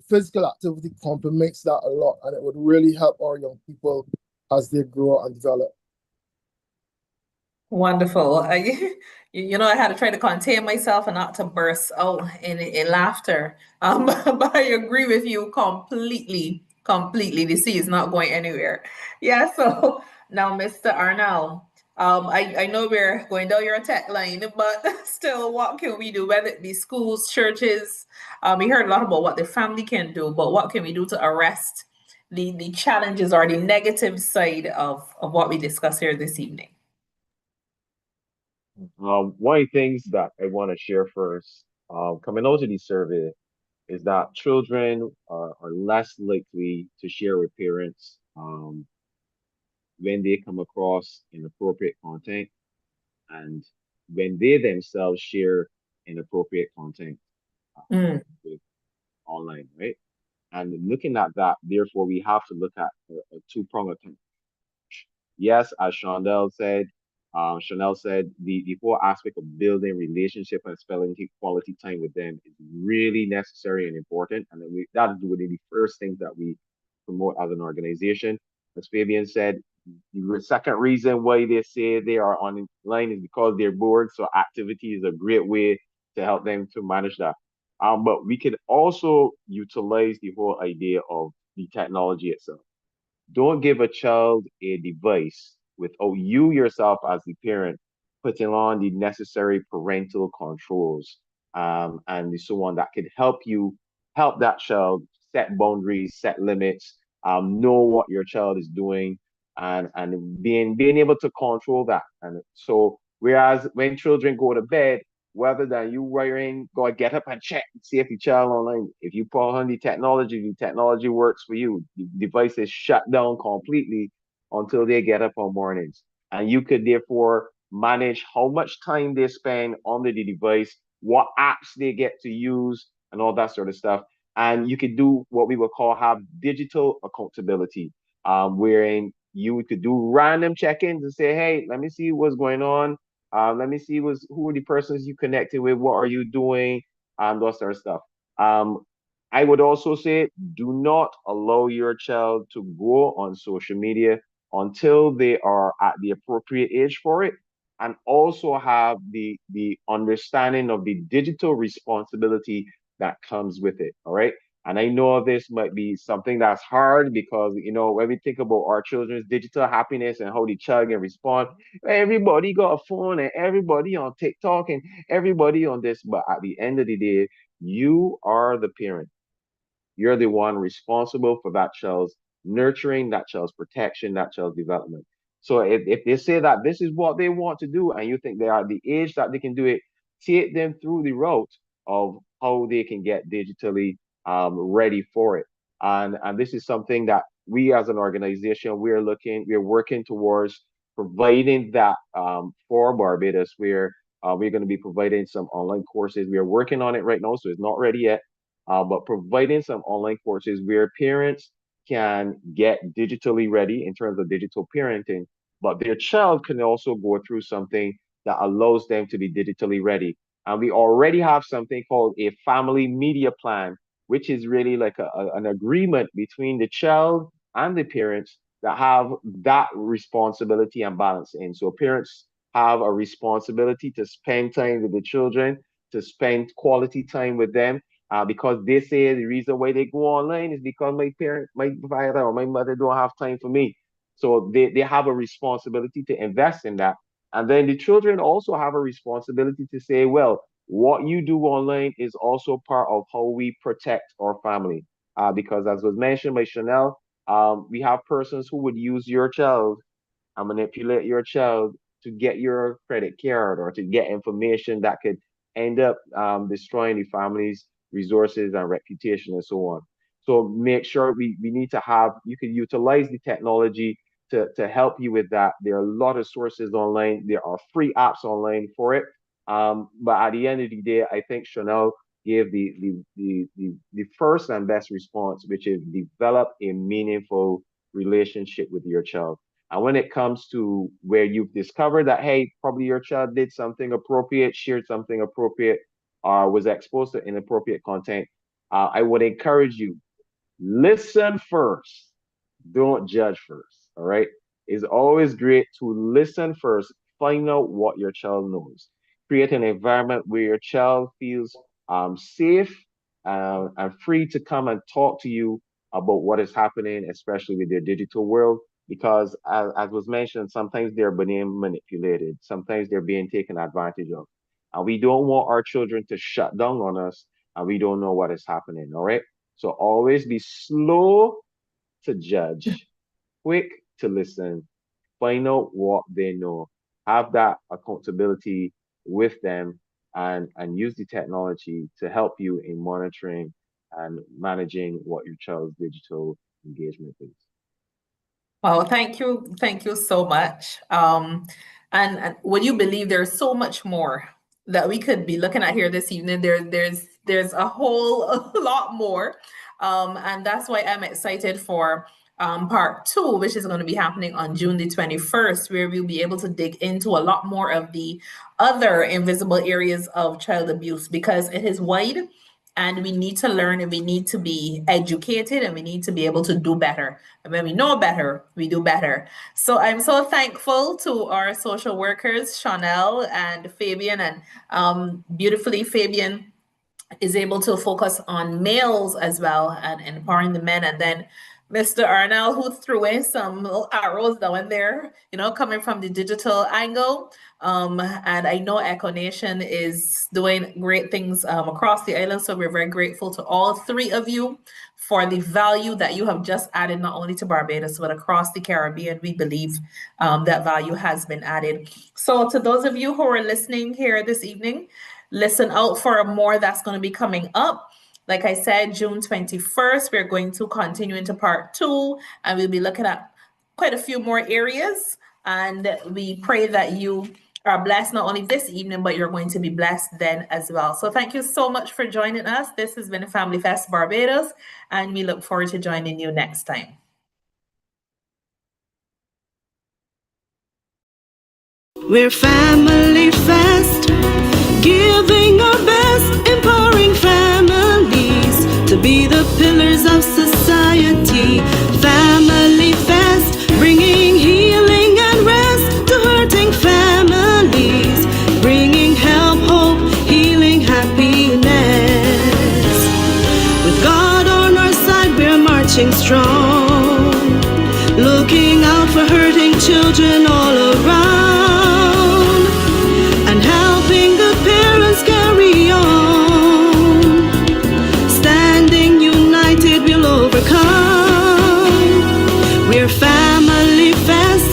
physical activity complements that a lot, and it would really help our young people as they grow and develop. Wonderful. I had to try to contain myself and not to burst out in laughter. But I agree with you completely. completely. The sea is not going anywhere. Yeah, so now, Mr. Arnall, I know we're going down your tech line, but still, what can we do, whether it be schools, churches? We heard a lot about what the family can do, but what can we do to arrest the challenges or the negative side of what we discuss here this evening? One of the things that I want to share first, coming out of the survey, is that children are less likely to share with parents when they come across inappropriate content and when they themselves share inappropriate content Mm, with online, right? And looking at that, therefore, we have to look at a two-pronged approach. Yes, as Chanel said, the whole aspect of building relationship and spending quality time with them is really necessary and important. And then that is one of the first things that we promote as an organization. As Fabian said, the second reason why they say they are online is because they're bored. So activity is a great way to help them to manage that. But we can also utilize the whole idea of the technology itself. Don't give a child a device without you yourself as the parent putting on the necessary parental controls and so on that could help that child set boundaries, set limits, know what your child is doing, and being able to control that. And so whereas when children go to bed, rather than you worrying, go get up and check, see if your child online. If you put on the technology works for you. The device is shut down completely until they get up on mornings. And you could therefore manage how much time they spend on the device, what apps they get to use, and all that sort of stuff. And you could do what we would call have digital accountability, wherein you could do random check-ins and say, hey, let me see what's going on. Let me see who are the persons you connected with, what are you doing, those sort of stuff. Um, I would also say do not allow your child to go on social media until they are at the appropriate age for it, and also have the understanding of the digital responsibility that comes with it. All right. And I know this might be something that's hard because, when we think about our children's digital happiness and how the child can respond, everybody got a phone and everybody on TikTok and everybody on this. But at the end of the day, you are the parent. You're the one responsible for that child's nurturing, that child's protection, that child's development. So if they say that this is what they want to do and you think they are at the age that they can do it, take them through the route of how they can get digitally ready for it. And this is something that we as an organization, we're working towards providing that for Barbados, where we're going to be providing some online courses. We are working on it right now, so it's not ready yet, but providing some online courses where parents can get digitally ready in terms of digital parenting, but their child can also go through something that allows them to be digitally ready. And we already have something called a family media plan, which is really like an agreement between the child and the parents that have that responsibility and balance in. So parents have a responsibility to spend time with the children, to spend quality time with them, because they say the reason why they go online is because my father or my mother don't have time for me. So they have a responsibility to invest in that. And then the children also have a responsibility to say, well, what you do online is also part of how we protect our family. Because as was mentioned by Chanel, we have persons who would use your child and manipulate your child to get your credit card or to get information that could end up destroying the family's resources and reputation and so on. So make sure we need to have, you can utilize the technology to help you with that. There are a lot of sources online. There are free apps online for it. But at the end of the day, I think Chanel gave the first and best response, which is develop a meaningful relationship with your child. And when it comes to where you've discovered that, hey, probably your child did something appropriate, shared something appropriate, or was exposed to inappropriate content, I would encourage you, listen first. Don't judge first. All right. It's always great to listen first, find out what your child knows, create an environment where your child feels safe and free to come and talk to you about what is happening, especially with their digital world. Because as was mentioned, sometimes they're being manipulated, sometimes they're being taken advantage of. And we don't want our children to shut down on us and we don't know what is happening. All right. So always be slow to judge, quick to listen, find out what they know, have that accountability with them, and use the technology to help you in monitoring and managing what your child's digital engagement is. Well, thank you so much. And would you believe there's so much more that we could be looking at here this evening? There's a whole lot more, and that's why I'm excited for part two, which is going to be happening on June the 21st, where we'll be able to dig into a lot more of the other invisible areas of child abuse because it is wide. And we need to learn and we need to be educated and we need to be able to do better. And when we know better, we do better. So I'm so thankful to our social workers, Chanel and Fabian, and beautifully Fabian is able to focus on males as well and empowering the men. And then Mr. Arnell, who threw in some little arrows down there, coming from the digital angle. And I know Echo Nation is doing great things across the island. So we're very grateful to all three of you for the value that you have just added, not only to Barbados, but across the Caribbean. We believe that value has been added. So to those of you who are listening here this evening, listen out for more that's going to be coming up. Like I said, June 21st, we're going to continue into part two, and we'll be looking at quite a few more areas. And we pray that you are blessed not only this evening, but you're going to be blessed then as well. So thank you so much for joining us. This has been Family Fest Barbados, and we look forward to joining you next time. We're Family Fest, giving our best, empowering families to be the pillars of society. Family Fest, bringing healing and rest to hurting families, bringing help, hope, healing, happiness. With God on our side, we're marching strong, looking out for hurting children all around. We're Family Fest,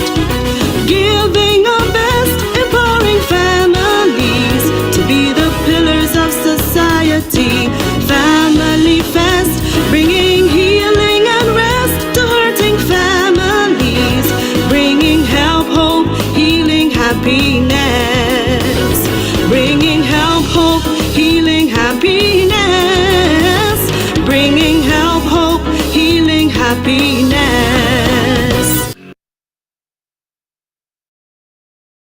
giving our best, empowering families to be the pillars of society. Family Fest, bringing healing and rest to hurting families, bringing help, hope, healing, happiness, bringing help, hope, healing, happiness, bringing help, hope, healing, happiness.